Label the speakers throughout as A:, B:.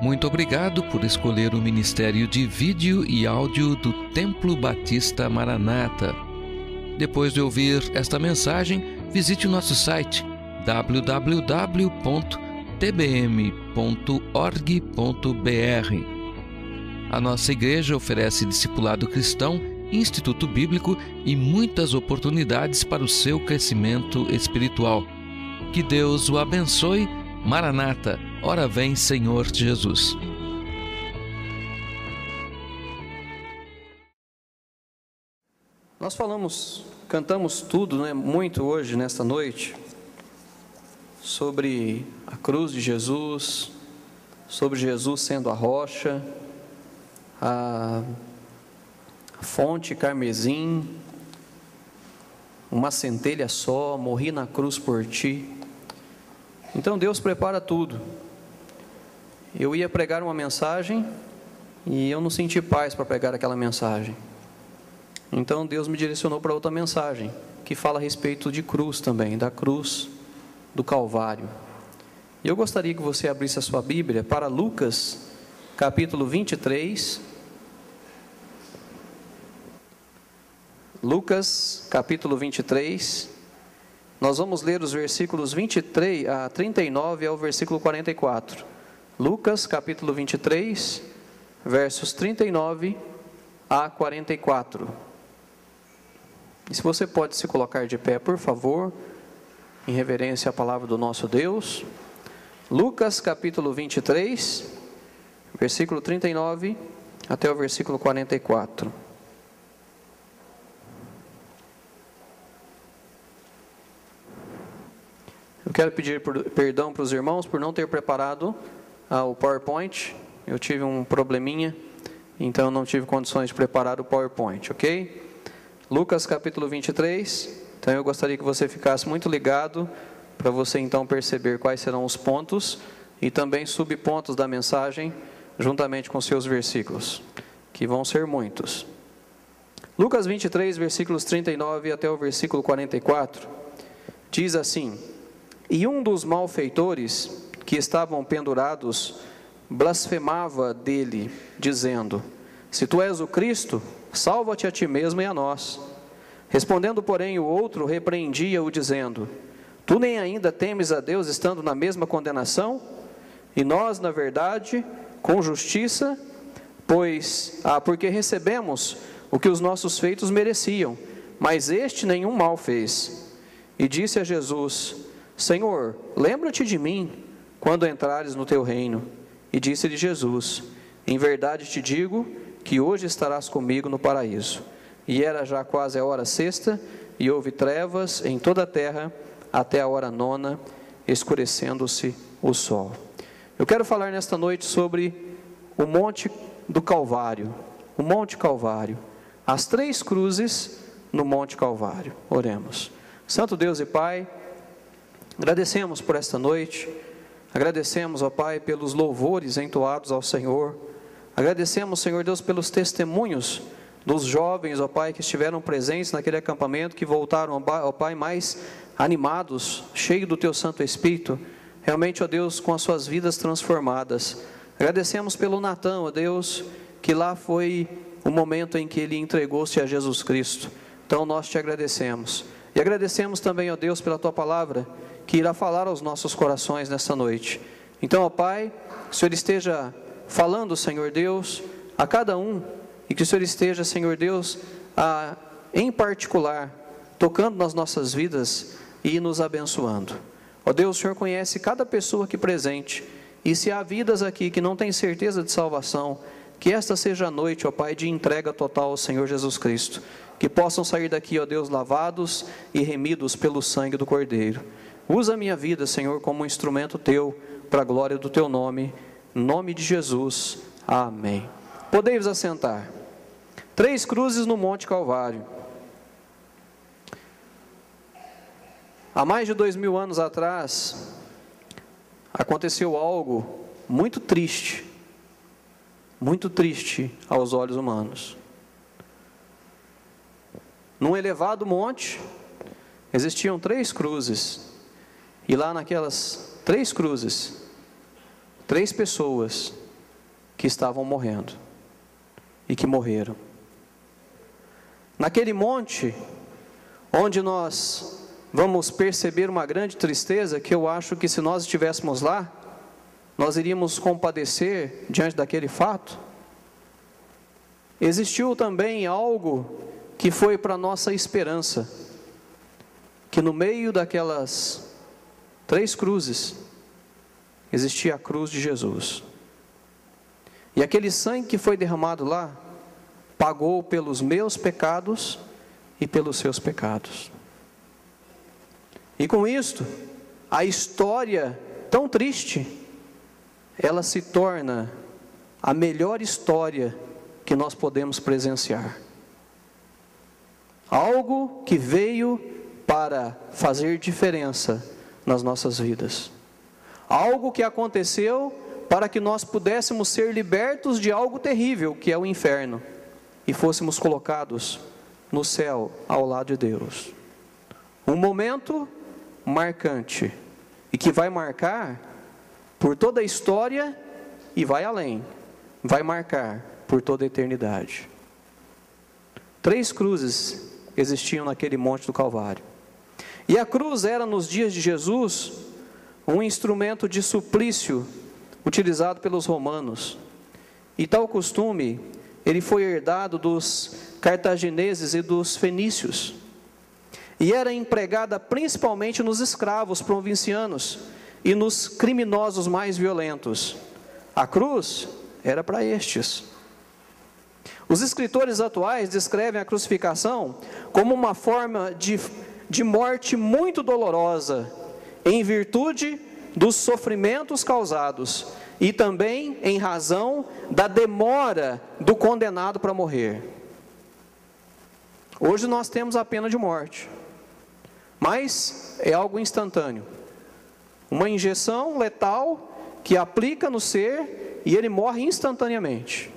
A: Muito obrigado por escolher o Ministério de Vídeo e Áudio do Templo Batista Maranata. Depois de ouvir esta mensagem, visite o nosso site www.tbm.org.br. A nossa igreja oferece discipulado cristão, instituto bíblico e muitas oportunidades para o seu crescimento espiritual. Que Deus o abençoe. Maranata, ora vem, Senhor Jesus.
B: Nós cantamos tudo, muito hoje, nesta noite, sobre a cruz de Jesus, sobre Jesus sendo a rocha, a fonte carmesim, uma centelha só, morri na cruz por ti. Então Deus prepara tudo. Eu ia pregar uma mensagem e eu não senti paz para pregar aquela mensagem. Então Deus me direcionou para outra mensagem, que fala a respeito de cruz também, da cruz do Calvário. E eu gostaria que você abrisse a sua Bíblia para Lucas, capítulo 23. Lucas, capítulo 23. Nós vamos ler os versículos 23 a 39 ao versículo 44. Lucas, capítulo 23, versos 39 a 44. E se você pode se colocar de pé, por favor, em reverência à palavra do nosso Deus. Lucas, capítulo 23, versículo 39 até o versículo 44. Eu quero pedir perdão para os irmãos por não ter preparado o PowerPoint. Eu tive um probleminha, então não tive condições de preparar o PowerPoint, ok? Lucas capítulo 23. Então eu gostaria que você ficasse muito ligado, para você então perceber quais serão os pontos e também subpontos da mensagem, juntamente com seus versículos, que vão ser muitos. Lucas 23, versículos 39 até o versículo 44, diz assim: E um dos malfeitores que estavam pendurados blasfemava dele, dizendo: Se tu és o Cristo, salva-te a ti mesmo e a nós. Respondendo, porém, o outro repreendia-o, dizendo: Tu nem ainda temes a Deus, estando na mesma condenação? E nós, na verdade, com justiça, porque recebemos o que os nossos feitos mereciam, mas este nenhum mal fez. E disse a Jesus: Senhor, lembra-te de mim quando entrares no teu reino. E disse-lhe Jesus: Em verdade te digo que hoje estarás comigo no paraíso. E era já quase a hora sexta, e houve trevas em toda a terra, até a hora nona, escurecendo-se o sol. Eu quero falar nesta noite sobre o Monte do Calvário. O Monte Calvário. As 3 cruzes no Monte Calvário. Oremos. Santo Deus e Pai, agradecemos por esta noite, agradecemos, ó Pai, pelos louvores entoados ao Senhor, agradecemos, Senhor Deus, pelos testemunhos dos jovens, ó Pai, que estiveram presentes naquele acampamento, que voltaram, ó Pai, mais animados, cheios do Teu Santo Espírito, realmente, ó Deus, com as suas vidas transformadas. Agradecemos pelo Natan, ó Deus, que lá foi o momento em que ele entregou-se a Jesus Cristo. Então nós te agradecemos. E agradecemos também, ó Deus, pela Tua palavra, que irá falar aos nossos corações nesta noite. Então, ó Pai, que o Senhor esteja falando, Senhor Deus, a cada um, e que o Senhor esteja, Senhor Deus, em particular, tocando nas nossas vidas e nos abençoando. Ó Deus, o Senhor conhece cada pessoa aqui presente, e se há vidas aqui que não têm certeza de salvação, que esta seja a noite, ó Pai, de entrega total ao Senhor Jesus Cristo, que possam sair daqui, ó Deus, lavados e remidos pelo sangue do Cordeiro. Usa a minha vida, Senhor, como um instrumento Teu, para a glória do Teu nome, em nome de Jesus, amém. Podei-vos assentar. 3 cruzes no Monte Calvário. Há mais de 2000 anos atrás, aconteceu algo muito triste aos olhos humanos. Num elevado monte, existiam 3 cruzes, e lá naquelas 3 cruzes, 3 pessoas que estavam morrendo e que morreram. Naquele monte, onde nós vamos perceber uma grande tristeza, que eu acho que se nós estivéssemos lá, nós iríamos compadecer diante daquele fato. Existiu também algo que foi para nossa esperança, que no meio daquelas 3 cruzes, existia a cruz de Jesus. E aquele sangue que foi derramado lá, pagou pelos meus pecados e pelos seus pecados. E com isto, a história tão triste, ela se torna a melhor história que nós podemos presenciar. Algo que veio para fazer diferença nas nossas vidas. Algo que aconteceu para que nós pudéssemos ser libertos de algo terrível, que é o inferno, e fôssemos colocados no céu ao lado de Deus. Um momento marcante, e que vai marcar por toda a história e vai além, vai marcar por toda a eternidade. 3 cruzes existiam naquele monte do Calvário. E a cruz era, nos dias de Jesus, um instrumento de suplício utilizado pelos romanos. E tal costume, ele foi herdado dos cartagineses e dos fenícios. E era empregada principalmente nos escravos provincianos e nos criminosos mais violentos. A cruz era para estes. Os escritores atuais descrevem a crucificação como uma forma de morte muito dolorosa, em virtude dos sofrimentos causados e também em razão da demora do condenado para morrer. Hoje nós temos a pena de morte, mas é algo instantâneo. Uma injeção letal que aplica no ser e ele morre instantaneamente.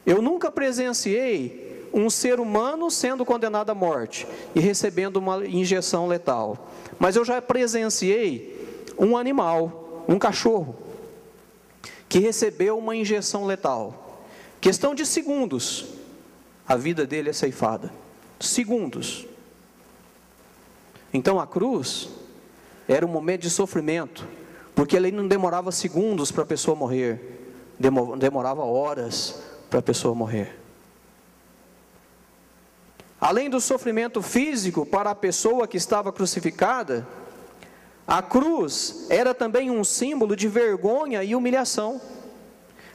B: Eu nunca presenciei um ser humano sendo condenado à morte e recebendo uma injeção letal, mas eu já presenciei um animal, um cachorro, que recebeu uma injeção letal. Questão de segundos, a vida dele é ceifada. Segundos. Então a cruz era um momento de sofrimento, porque ele não demorava segundos para a pessoa morrer, demorava horas para a pessoa morrer. Além do sofrimento físico para a pessoa que estava crucificada, a cruz era também um símbolo de vergonha e humilhação.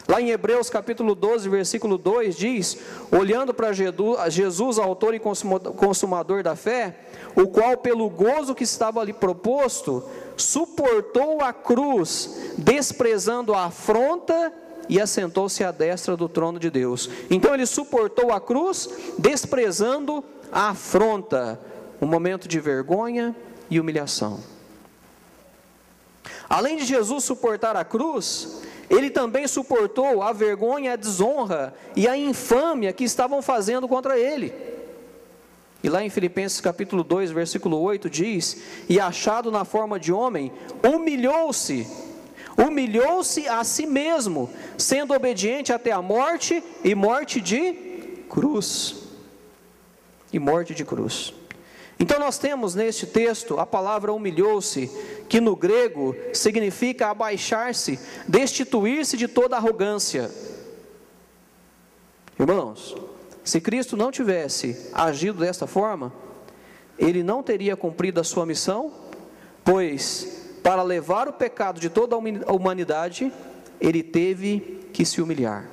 B: Lá em Hebreus capítulo 12, versículo 2 diz: olhando para Jesus, autor e consumador da fé, o qual pelo gozo que estava ali proposto, suportou a cruz, desprezando a afronta, e assentou-se à destra do trono de Deus. Então ele suportou a cruz, desprezando a afronta, um momento de vergonha e humilhação. Além de Jesus suportar a cruz, ele também suportou a vergonha, a desonra e a infâmia que estavam fazendo contra ele. E lá em Filipenses capítulo 2, versículo 8 diz: e achado na forma de homem, humilhou-se a si mesmo, sendo obediente até a morte, e morte de cruz. E morte de cruz. Então nós temos neste texto a palavra humilhou-se, que no grego significa abaixar-se, destituir-se de toda arrogância. Irmãos, se Cristo não tivesse agido desta forma, ele não teria cumprido a sua missão, pois para levar o pecado de toda a humanidade, ele teve que se humilhar.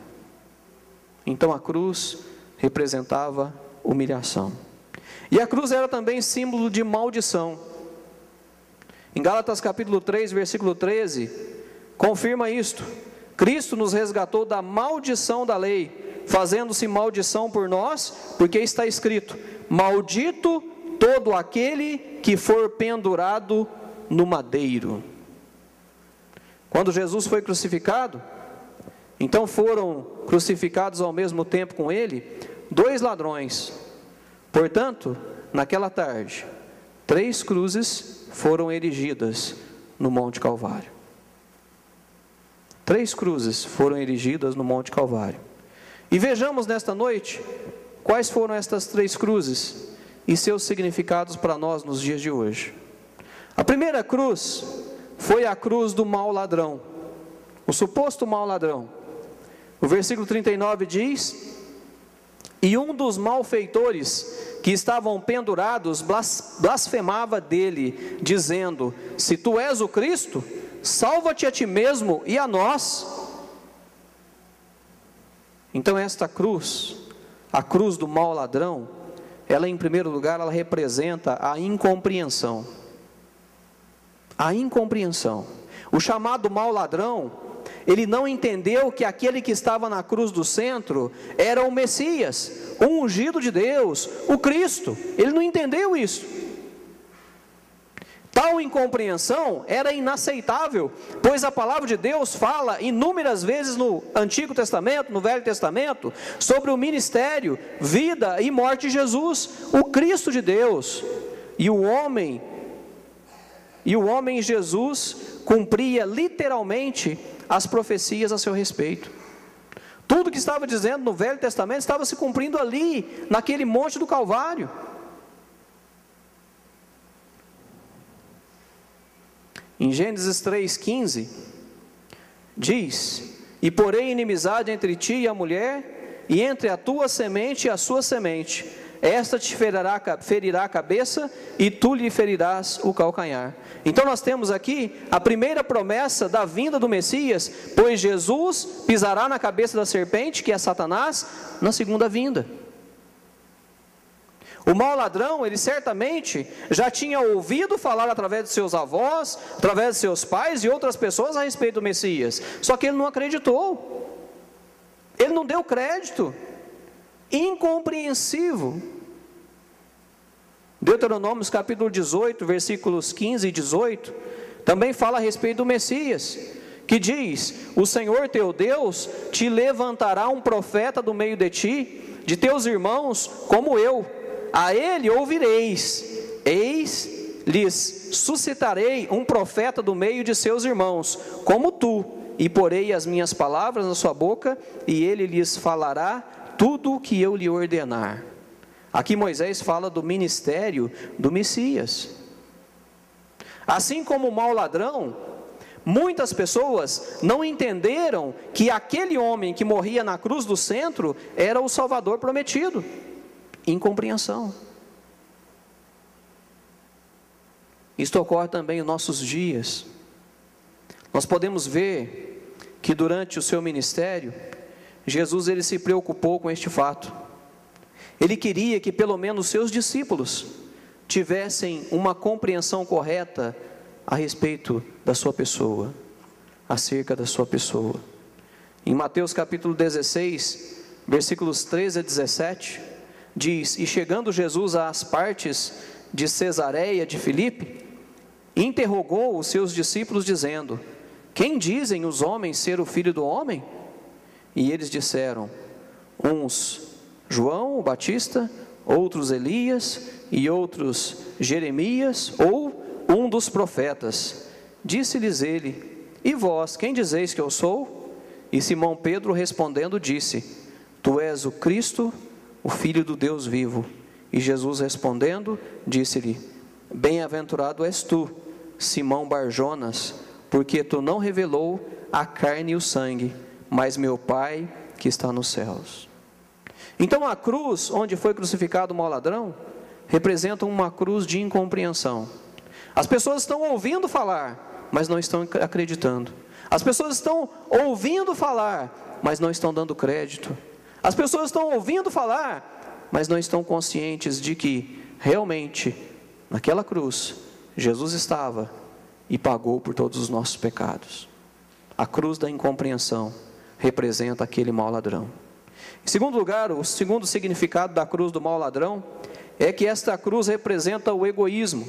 B: Então a cruz representava humilhação. E a cruz era também símbolo de maldição. Em Gálatas capítulo 3, versículo 13, confirma isto: Cristo nos resgatou da maldição da lei, fazendo-se maldição por nós, porque está escrito: maldito todo aquele que for pendurado no madeiro. Quando Jesus foi crucificado, então foram crucificados ao mesmo tempo com ele 2 ladrões. Portanto, naquela tarde, 3 cruzes foram erigidas no Monte Calvário. 3 cruzes foram erigidas no Monte Calvário. E vejamos nesta noite quais foram estas 3 cruzes e seus significados para nós nos dias de hoje. A primeira cruz foi a cruz do mau ladrão, o suposto mau ladrão. O versículo 39 diz: e um dos malfeitores que estavam pendurados blasfemava dele, dizendo: se tu és o Cristo, salva-te a ti mesmo e a nós. Então esta cruz, a cruz do mau ladrão, ela em primeiro lugar, ela representa a incompreensão. A incompreensão. O chamado mau ladrão, ele não entendeu que aquele que estava na cruz do centro era o Messias, o ungido de Deus, o Cristo. Ele não entendeu isso. Tal incompreensão era inaceitável, pois a palavra de Deus fala inúmeras vezes no Antigo Testamento, no Velho Testamento, sobre o ministério, vida e morte de Jesus, o Cristo de Deus. E o homem Jesus cumpria literalmente as profecias a seu respeito. Tudo que estava dizendo no Velho Testamento estava se cumprindo ali, naquele monte do Calvário. Em Gênesis 3,15, diz: e porém inimizade entre ti e a mulher, e entre a tua semente e a sua semente, esta te ferirá a cabeça, e tu lhe ferirás o calcanhar. Então nós temos aqui a primeira promessa da vinda do Messias, pois Jesus pisará na cabeça da serpente, que é Satanás, na segunda vinda. O mau ladrão, ele certamente já tinha ouvido falar através de seus avós, através de seus pais e outras pessoas a respeito do Messias, só que ele não acreditou, ele não deu crédito. Incompreensível. Deuteronômio capítulo 18, versículos 15 e 18, também fala a respeito do Messias, que diz: o Senhor teu Deus te levantará um profeta do meio de ti, de teus irmãos, como eu, a ele ouvireis, eis, lhes suscitarei um profeta do meio de seus irmãos, como tu, e porei as minhas palavras na sua boca, e ele lhes falará tudo o que eu lhe ordenar. Aqui Moisés fala do ministério do Messias. Assim como o mau ladrão, muitas pessoas não entenderam que aquele homem que morria na cruz do centro era o Salvador prometido. Incompreensão. Isto ocorre também em nossos dias. Nós podemos ver que durante o seu ministério, Jesus ele se preocupou com este fato. Ele queria que pelo menos seus discípulos tivessem uma compreensão correta a respeito da sua pessoa, acerca da sua pessoa. Em Mateus capítulo 16, versículos 13 a 17, diz: e chegando Jesus às partes de Cesareia de Filipe, interrogou os seus discípulos dizendo: quem dizem os homens ser o Filho do Homem? E eles disseram: uns João o Batista, outros Elias, e outros Jeremias, ou um dos profetas. Disse-lhes ele: e vós, quem dizeis que eu sou? E Simão Pedro respondendo disse: tu és o Cristo, o Filho do Deus vivo. E Jesus respondendo, disse-lhe: bem-aventurado és tu, Simão Barjonas, porque tu não revelou a carne e o sangue, mas meu Pai que está nos céus. Então a cruz onde foi crucificado o mau ladrão representa uma cruz de incompreensão. As pessoas estão ouvindo falar, mas não estão acreditando. As pessoas estão ouvindo falar, mas não estão dando crédito. As pessoas estão ouvindo falar, mas não estão conscientes de que realmente naquela cruz Jesus estava e pagou por todos os nossos pecados. A cruz da incompreensão representa aquele mau ladrão. Em segundo lugar, o segundo significado da cruz do mau ladrão é que esta cruz representa o egoísmo.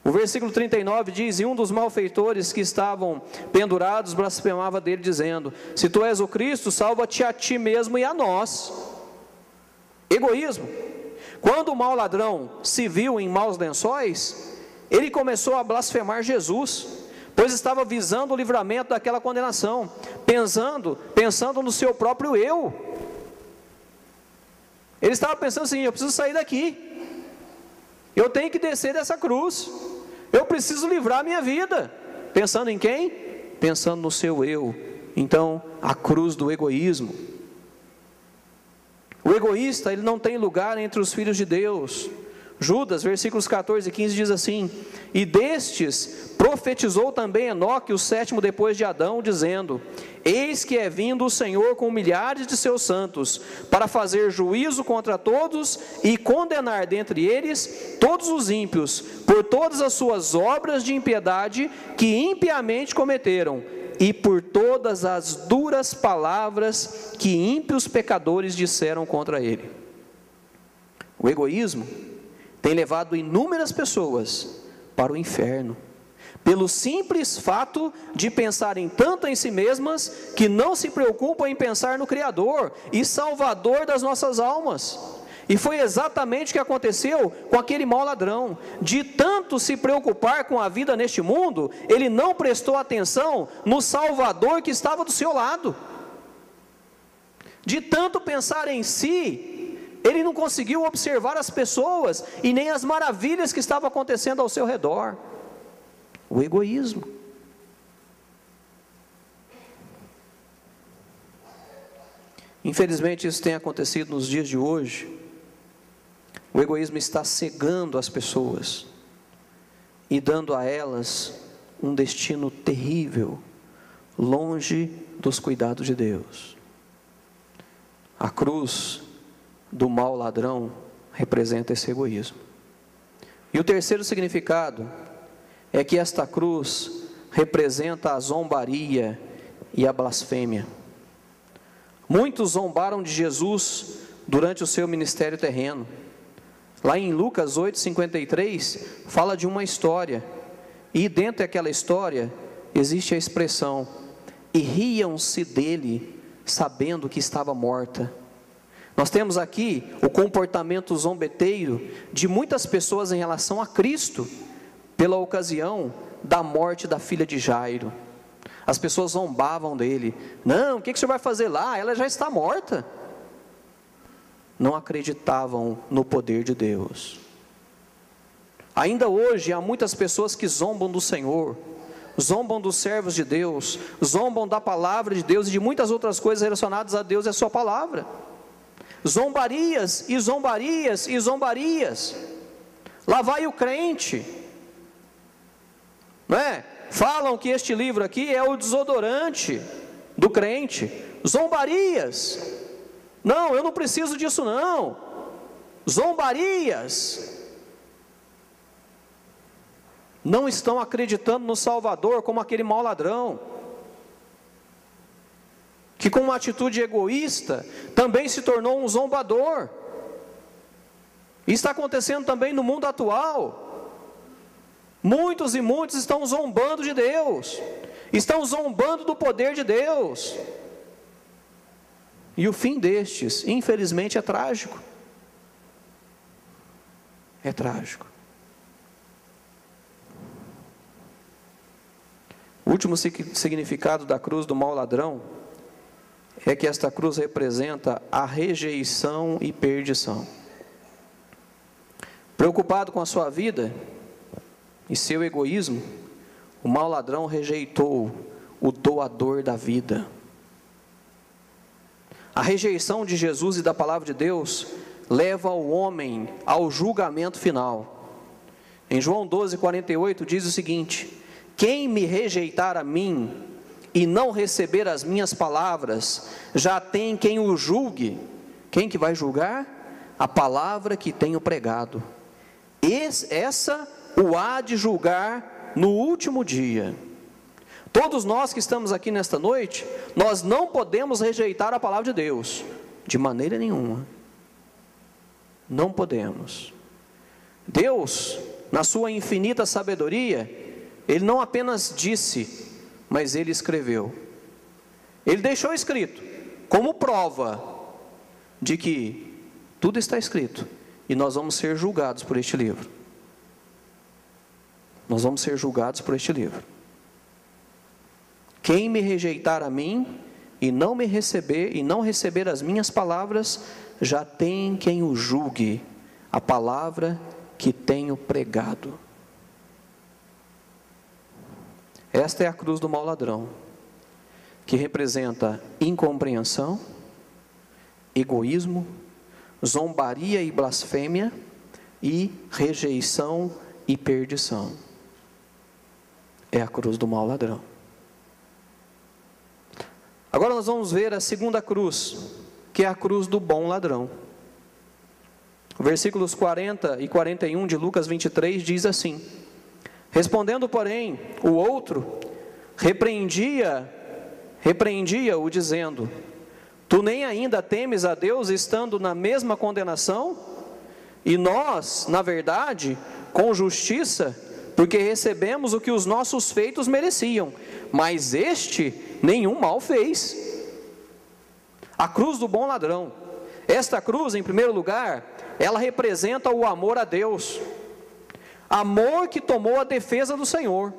B: O versículo 39 diz: e um dos malfeitores que estavam pendurados blasfemava dele, dizendo: se tu és o Cristo, salva-te a ti mesmo e a nós. Egoísmo. Quando o mau ladrão se viu em maus lençóis, ele começou a blasfemar Jesus, pois estava visando o livramento daquela condenação, pensando no seu próprio eu. Ele estava pensando assim: eu preciso sair daqui, eu tenho que descer dessa cruz, eu preciso livrar a minha vida. Pensando em quem? Pensando no seu eu. Então, a cruz do egoísmo. O egoísta, ele não tem lugar entre os filhos de Deus. Judas, versículos 14 e 15 diz assim: e destes profetizou também Enoque, o sétimo depois de Adão, dizendo: eis que é vindo o Senhor com milhares de seus santos, para fazer juízo contra todos e condenar dentre eles todos os ímpios, por todas as suas obras de impiedade que impiamente cometeram, e por todas as duras palavras que ímpios pecadores disseram contra ele. O egoísmo tem levado inúmeras pessoas para o inferno, pelo simples fato de pensarem tanto em si mesmas, que não se preocupam em pensar no Criador e Salvador das nossas almas. E foi exatamente o que aconteceu com aquele mau ladrão. De tanto se preocupar com a vida neste mundo, ele não prestou atenção no Salvador que estava do seu lado. De tanto pensar em si, ele não conseguiu observar as pessoas e nem as maravilhas que estavam acontecendo ao seu redor. O egoísmo. Infelizmente isso tem acontecido nos dias de hoje. O egoísmo está cegando as pessoas e dando a elas um destino terrível, longe dos cuidados de Deus. A cruz do mau ladrão representa esse egoísmo. E o terceiro significado é que esta cruz representa a zombaria e a blasfêmia. Muitos zombaram de Jesus durante o seu ministério terreno. Lá em Lucas 8,53, fala de uma história, e dentro daquela história existe a expressão: e riam-se dele, sabendo que estava morta. Nós temos aqui o comportamento zombeteiro de muitas pessoas em relação a Cristo, pela ocasião da morte da filha de Jairo. As pessoas zombavam dele: não, o que o senhor vai fazer lá? Ela já está morta. Não acreditavam no poder de Deus. Ainda hoje há muitas pessoas que zombam do Senhor, zombam dos servos de Deus, zombam da palavra de Deus e de muitas outras coisas relacionadas a Deus e a sua palavra. Zombarias e zombarias e zombarias. Lá vai o crente, não é? Falam que este livro aqui é o desodorante do crente. Zombarias. Não, eu não preciso disso não. Zombarias. Não estão acreditando no Salvador, como aquele mau ladrão, que com uma atitude egoísta também se tornou um zombador. Isso está acontecendo também no mundo atual. Muitos e muitos estão zombando de Deus, estão zombando do poder de Deus. E o fim destes, infelizmente, é trágico. É trágico. O último significado da cruz do mau ladrão é que esta cruz representa a rejeição e perdição. Preocupado com a sua vida e seu egoísmo, o mau ladrão rejeitou o doador da vida. A rejeição de Jesus e da palavra de Deus leva o homem ao julgamento final. Em João 12,48 diz o seguinte: quem me rejeitar a mim e não receber as minhas palavras, já tem quem o julgue. Quem que vai julgar? A palavra que tenho pregado. Essa o há de julgar no último dia. Todos nós que estamos aqui nesta noite, nós não podemos rejeitar a palavra de Deus, de maneira nenhuma. Não podemos. Deus, na sua infinita sabedoria, Ele não apenas disse, mas Ele escreveu. Ele deixou escrito, como prova de que tudo está escrito, e nós vamos ser julgados por este livro. Nós vamos ser julgados por este livro. Quem me rejeitar a mim e não receber as minhas palavras, já tem quem o julgue a palavra que tenho pregado. Esta é a cruz do mau ladrão, que representa incompreensão, egoísmo, zombaria e blasfêmia, e rejeição e perdição. É a cruz do mau ladrão. Agora nós vamos ver a segunda cruz, que é a cruz do bom ladrão. Versículos 40 e 41 de Lucas 23 diz assim: respondendo, porém, o outro repreendia-o, dizendo: tu nem ainda temes a Deus, estando na mesma condenação? E nós, na verdade, com justiça, porque recebemos o que os nossos feitos mereciam, mas este nenhum mal fez. A cruz do bom ladrão. Esta cruz, em primeiro lugar, ela representa o amor a Deus. Amor que tomou a defesa do Senhor.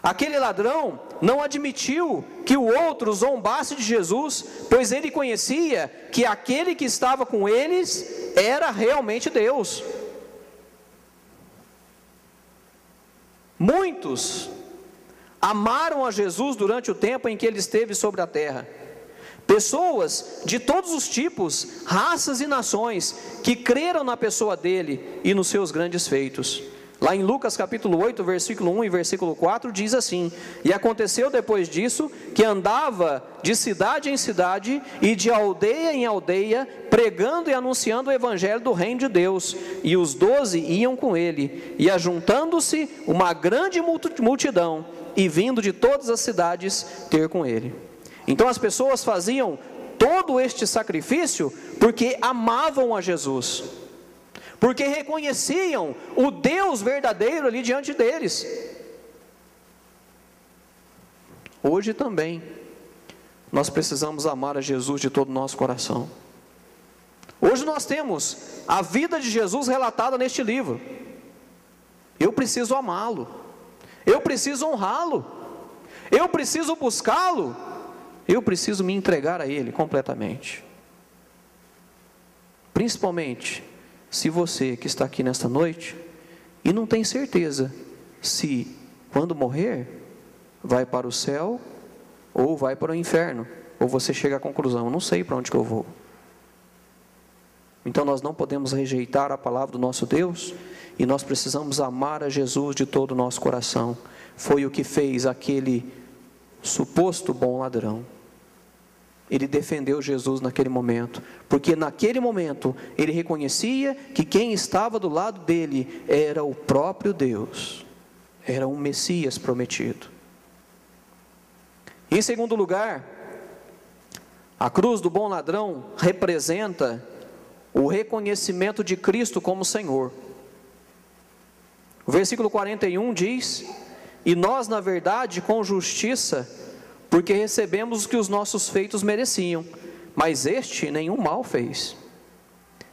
B: Aquele ladrão não admitiu que o outro zombasse de Jesus, pois ele conhecia que aquele que estava com eles era realmente Deus. Muitos amaram a Jesus durante o tempo em que ele esteve sobre a terra. Pessoas de todos os tipos, raças e nações, que creram na pessoa dele e nos seus grandes feitos. Lá em Lucas capítulo 8, versículo 1 e versículo 4, diz assim: e aconteceu depois disso, que andava de cidade em cidade, e de aldeia em aldeia, pregando e anunciando o evangelho do reino de Deus, e os 12 iam com ele, e ajuntando-se uma grande multidão, e vindo de todas as cidades ter com ele. Então as pessoas faziam todo este sacrifício, porque amavam a Jesus, porque reconheciam o Deus verdadeiro ali diante deles. Hoje também, nós precisamos amar a Jesus de todo o nosso coração. Hoje nós temos a vida de Jesus relatada neste livro. Eu preciso amá-lo, eu preciso honrá-lo, eu preciso buscá-lo, eu preciso me entregar a Ele completamente. Principalmente se você que está aqui nesta noite e não tem certeza se quando morrer vai para o céu ou vai para o inferno, ou você chega à conclusão: eu não sei para onde que eu vou. Então nós não podemos rejeitar a palavra do nosso Deus, e nós precisamos amar a Jesus de todo o nosso coração. Foi o que fez aquele suposto bom ladrão. Ele defendeu Jesus naquele momento, porque naquele momento ele reconhecia que quem estava do lado dele era o próprio Deus, era um Messias prometido. Em segundo lugar, a cruz do bom ladrão representa o reconhecimento de Cristo como Senhor. O versículo 41 diz: e nós, na verdade, com justiça, porque recebemos o que os nossos feitos mereciam, mas este nenhum mal fez.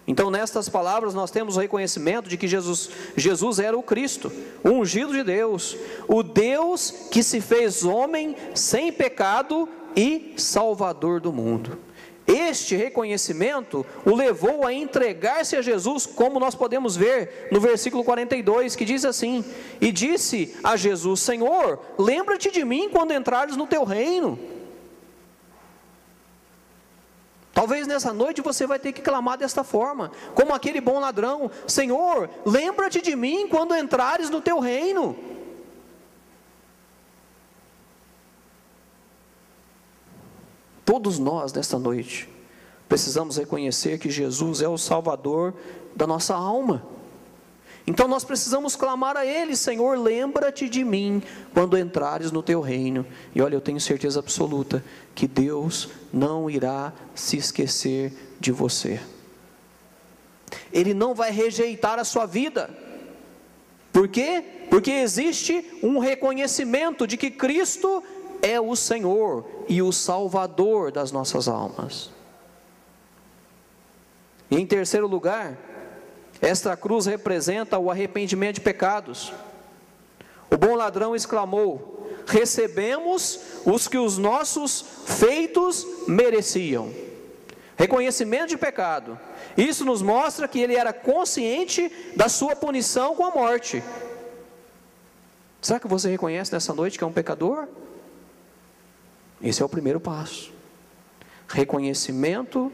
B: Então nestas palavras nós temos o reconhecimento de que Jesus era o Cristo, o ungido de Deus, o Deus que se fez homem sem pecado e Salvador do mundo. Este reconhecimento o levou a entregar-se a Jesus, como nós podemos ver no versículo 42, que diz assim: e disse a Jesus: Senhor, lembra-te de mim quando entrares no teu reino. Talvez nessa noite você vai ter que clamar desta forma, como aquele bom ladrão: Senhor, lembra-te de mim quando entrares no teu reino. Todos nós, nesta noite, precisamos reconhecer que Jesus é o Salvador da nossa alma. Então nós precisamos clamar a Ele: Senhor, lembra-te de mim quando entrares no teu reino. E olha, eu tenho certeza absoluta que Deus não irá se esquecer de você. Ele não vai rejeitar a sua vida. Por quê? Porque existe um reconhecimento de que Cristo é o Senhor e o Salvador das nossas almas. E em terceiro lugar, esta cruz representa o arrependimento de pecados. O bom ladrão exclamou: recebemos os que os nossos feitos mereciam. Reconhecimento de pecado. Isso nos mostra que ele era consciente da sua punição com a morte. Será que você reconhece nessa noite que é um pecador? Esse é o primeiro passo. Reconhecimento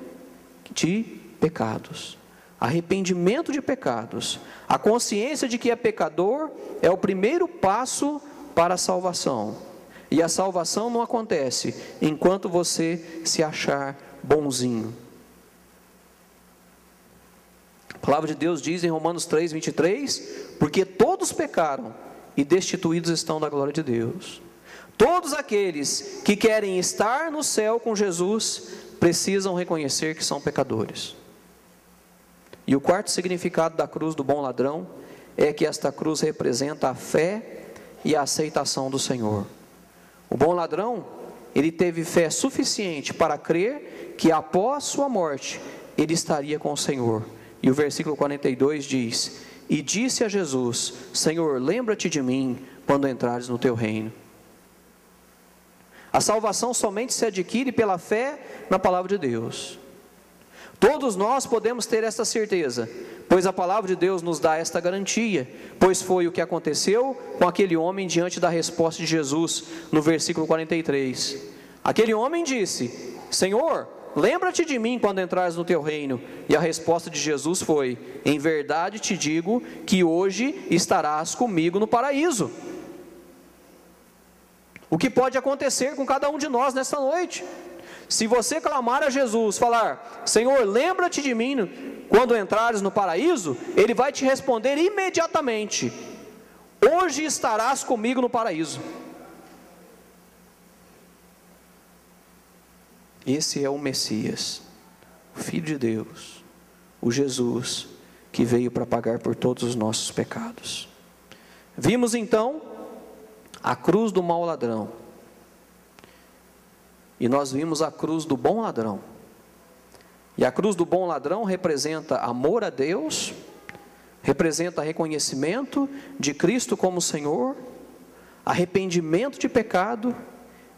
B: de pecados. Arrependimento de pecados. A consciência de que é pecador é o primeiro passo para a salvação. E a salvação não acontece enquanto você se achar bonzinho. A palavra de Deus diz em Romanos 3:23, porque todos pecaram e destituídos estão da glória de Deus. Todos aqueles que querem estar no céu com Jesus precisam reconhecer que são pecadores. E o quarto significado da cruz do bom ladrão é que esta cruz representa a fé e a aceitação do Senhor. O bom ladrão, ele teve fé suficiente para crer que após sua morte ele estaria com o Senhor. E o versículo 42 diz: e disse a Jesus: Senhor, lembra-te de mim quando entrares no teu reino. A salvação somente se adquire pela fé na palavra de Deus. Todos nós podemos ter esta certeza, pois a palavra de Deus nos dá esta garantia, pois foi o que aconteceu com aquele homem diante da resposta de Jesus, no versículo 43. Aquele homem disse: Senhor, lembra-te de mim quando entrares no teu reino. E a resposta de Jesus foi: em verdade te digo que hoje estarás comigo no paraíso. O que pode acontecer com cada um de nós nesta noite? Se você clamar a Jesus, falar: Senhor, lembra-te de mim quando entrares no paraíso, Ele vai te responder imediatamente: hoje estarás comigo no paraíso. Esse é o Messias, o Filho de Deus, o Jesus, que veio para pagar por todos os nossos pecados. Vimos então a cruz do mau ladrão, e nós vimos a cruz do bom ladrão. E a cruz do bom ladrão representa amor a Deus, representa reconhecimento de Cristo como Senhor, arrependimento de pecado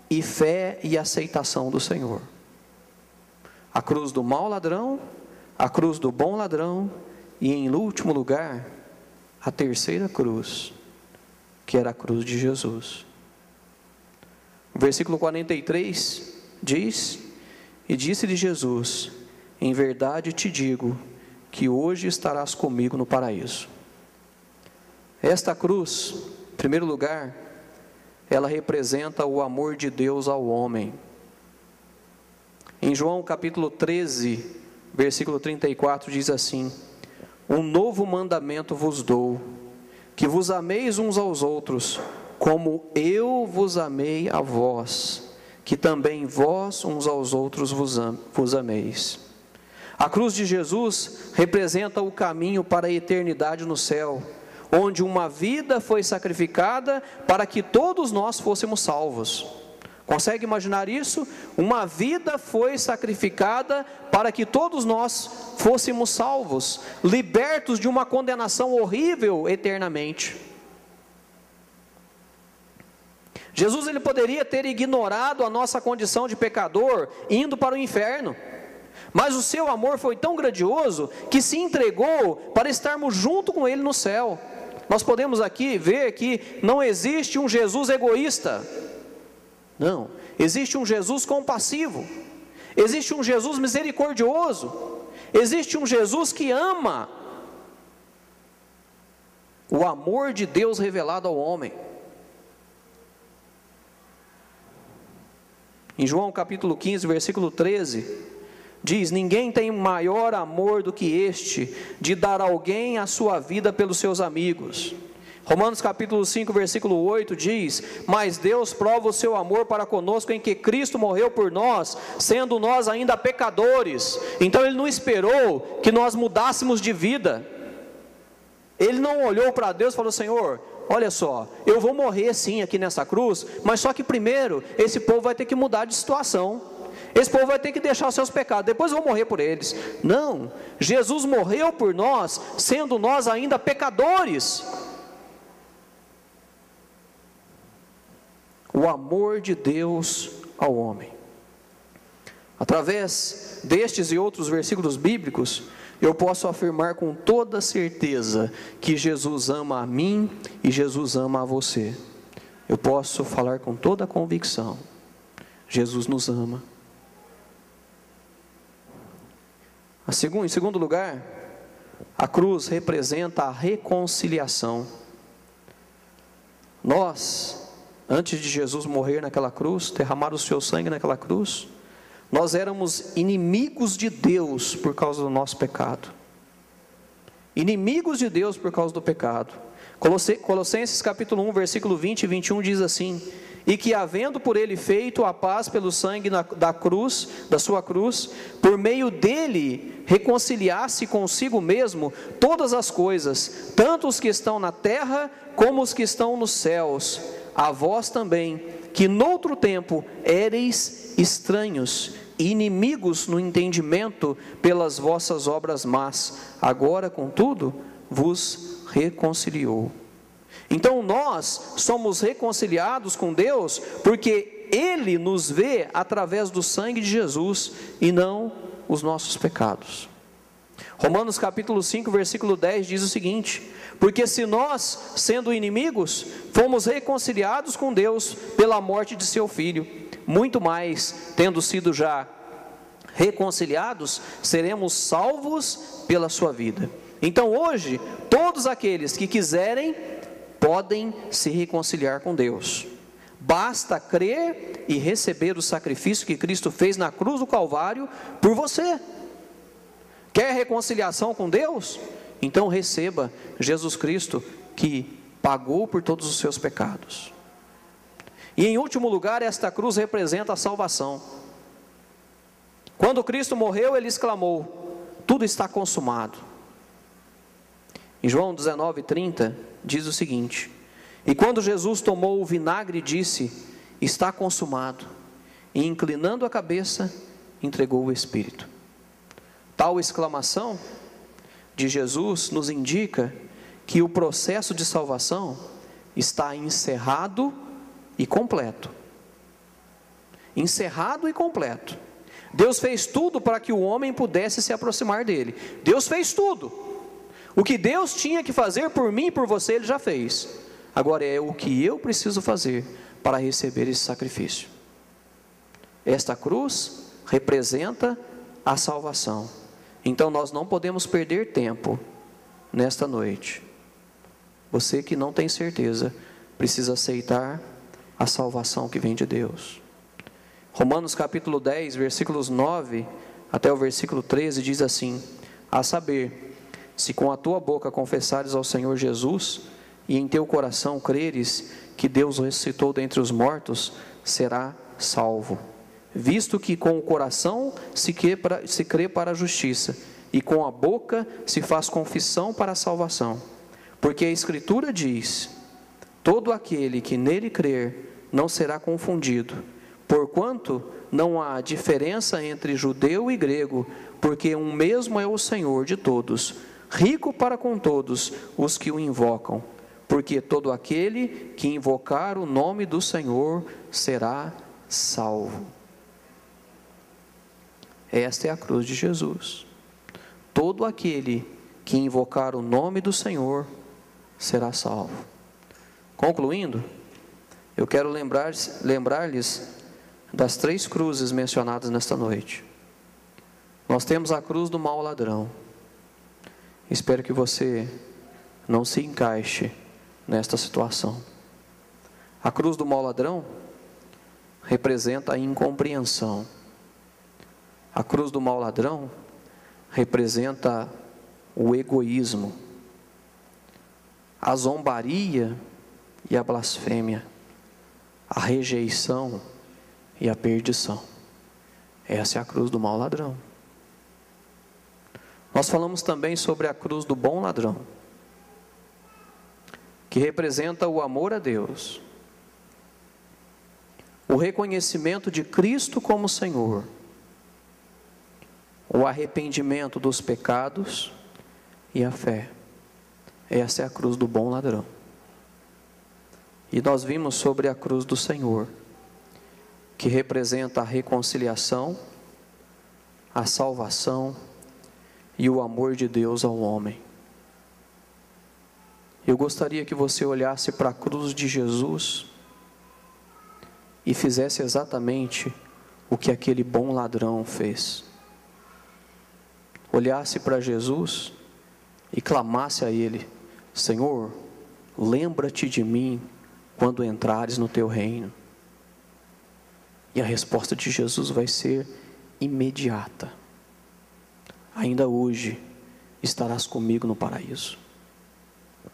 B: e fé e aceitação do Senhor. A cruz do mau ladrão, a cruz do bom ladrão e, em último lugar, a terceira cruz, que era a cruz de Jesus. O versículo 43 diz: e disse-lhe Jesus: em verdade te digo que hoje estarás comigo no paraíso. Esta cruz, em primeiro lugar, ela representa o amor de Deus ao homem. Em João capítulo 13, versículo 34 diz assim: um novo mandamento vos dou, que vos ameis uns aos outros, como eu vos amei a vós, que também vós uns aos outros vos ameis. A cruz de Jesus representa o caminho para a eternidade no céu, onde uma vida foi sacrificada para que todos nós fôssemos salvos. Consegue imaginar isso? Uma vida foi sacrificada para que todos nós fôssemos salvos, libertos de uma condenação horrível eternamente. Jesus, ele poderia ter ignorado a nossa condição de pecador, indo para o inferno, mas o seu amor foi tão grandioso, que se entregou para estarmos junto com ele no céu. Nós podemos aqui ver que não existe um Jesus egoísta, não, existe um Jesus compassivo, existe um Jesus misericordioso, existe um Jesus que ama. O amor de Deus revelado ao homem. Em João capítulo 15, versículo 13, diz: ninguém tem maior amor do que este, de dar alguém a sua vida pelos seus amigos. Romanos capítulo 5, versículo 8 diz: mas Deus prova o seu amor para conosco em que Cristo morreu por nós, sendo nós ainda pecadores. Então Ele não esperou que nós mudássemos de vida. Ele não olhou para Deus e falou: Senhor, olha só, eu vou morrer sim aqui nessa cruz, mas só que primeiro esse povo vai ter que mudar de situação, esse povo vai ter que deixar os seus pecados, depois eu vou morrer por eles. Não, Jesus morreu por nós, sendo nós ainda pecadores. o amor de Deus ao homem. Através destes e outros versículos bíblicos, eu posso afirmar com toda certeza que Jesus ama a mim e Jesus ama a você. Eu posso falar com toda a convicção: Jesus nos ama. Em segundo lugar, a cruz representa a reconciliação. Nós, antes de Jesus morrer naquela cruz, derramar o seu sangue naquela cruz, nós éramos inimigos de Deus por causa do nosso pecado. Inimigos de Deus por causa do pecado. Colossenses capítulo 1, versículo 20 e 21 diz assim: e que havendo por ele feito a paz pelo sangue da sua cruz, por meio dele reconciliasse consigo mesmo todas as coisas, tanto os que estão na terra como os que estão nos céus. A vós também, que noutro tempo éreis estranhos, inimigos no entendimento pelas vossas obras más, agora, contudo, vos reconciliou. Então nós somos reconciliados com Deus porque Ele nos vê através do sangue de Jesus e não os nossos pecados. Romanos capítulo 5, versículo 10 diz o seguinte: porque se nós, sendo inimigos, fomos reconciliados com Deus pela morte de seu Filho, muito mais, tendo sido já reconciliados, seremos salvos pela sua vida. Então hoje, todos aqueles que quiserem, podem se reconciliar com Deus. Basta crer e receber o sacrifício que Cristo fez na cruz do Calvário por você. Quer reconciliação com Deus? Então receba Jesus Cristo, que pagou por todos os seus pecados. E em último lugar, esta cruz representa a salvação. Quando Cristo morreu, Ele exclamou: tudo está consumado. Em João 19:30 diz o seguinte: e quando Jesus tomou o vinagre, disse: está consumado, e inclinando a cabeça, entregou o Espírito. Tal exclamação de Jesus nos indica que o processo de salvação está encerrado e completo. Encerrado e completo. Deus fez tudo para que o homem pudesse se aproximar dele. Deus fez tudo. O que Deus tinha que fazer por mim e por você, Ele já fez. Agora é o que eu preciso fazer para receber esse sacrifício. Esta cruz representa a salvação. Então nós não podemos perder tempo nesta noite. Você que não tem certeza, precisa aceitar a salvação que vem de Deus. Romanos capítulo 10, versículos 9 até o versículo 13 diz assim: a saber, se com a tua boca confessares ao Senhor Jesus, e em teu coração creres que Deus o ressuscitou dentre os mortos, será salvo. Visto que com o coração se crê para a justiça, e com a boca se faz confissão para a salvação. Porque a Escritura diz: todo aquele que nele crer não será confundido, porquanto não há diferença entre judeu e grego, porque um mesmo é o Senhor de todos, rico para com todos os que o invocam, porque todo aquele que invocar o nome do Senhor será salvo. Esta é a cruz de Jesus. Todo aquele que invocar o nome do Senhor será salvo. Concluindo, eu quero lembrar-lhes das 3 cruzes mencionadas nesta noite. Nós temos a cruz do mau ladrão. Espero que você não se encaixe nesta situação. A cruz do mau ladrão representa a incompreensão. A cruz do mau ladrão representa o egoísmo, a zombaria e a blasfêmia, a rejeição e a perdição. Essa é a cruz do mau ladrão. Nós falamos também sobre a cruz do bom ladrão, que representa o amor a Deus, o reconhecimento de Cristo como Senhor, o arrependimento dos pecados e a fé. Essa é a cruz do bom ladrão. E nós vimos sobre a cruz do Senhor, que representa a reconciliação, a salvação e o amor de Deus ao homem. Eu gostaria que você olhasse para a cruz de Jesus e fizesse exatamente o que aquele bom ladrão fez. Olhasse para Jesus e clamasse a Ele: Senhor, lembra-te de mim quando entrares no teu reino. E a resposta de Jesus vai ser imediata: ainda hoje estarás comigo no paraíso.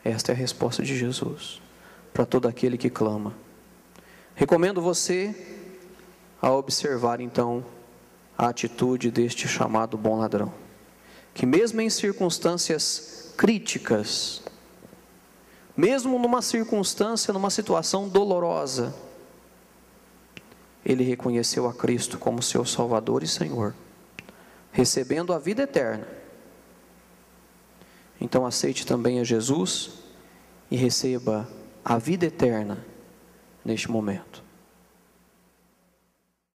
B: Esta é a resposta de Jesus para todo aquele que clama. Recomendo você a observar então a atitude deste chamado bom ladrão, que mesmo em circunstâncias críticas, mesmo numa circunstância, numa situação dolorosa, ele reconheceu a Cristo como seu Salvador e Senhor, recebendo a vida eterna. Então aceite também a Jesus e receba a vida eterna neste momento.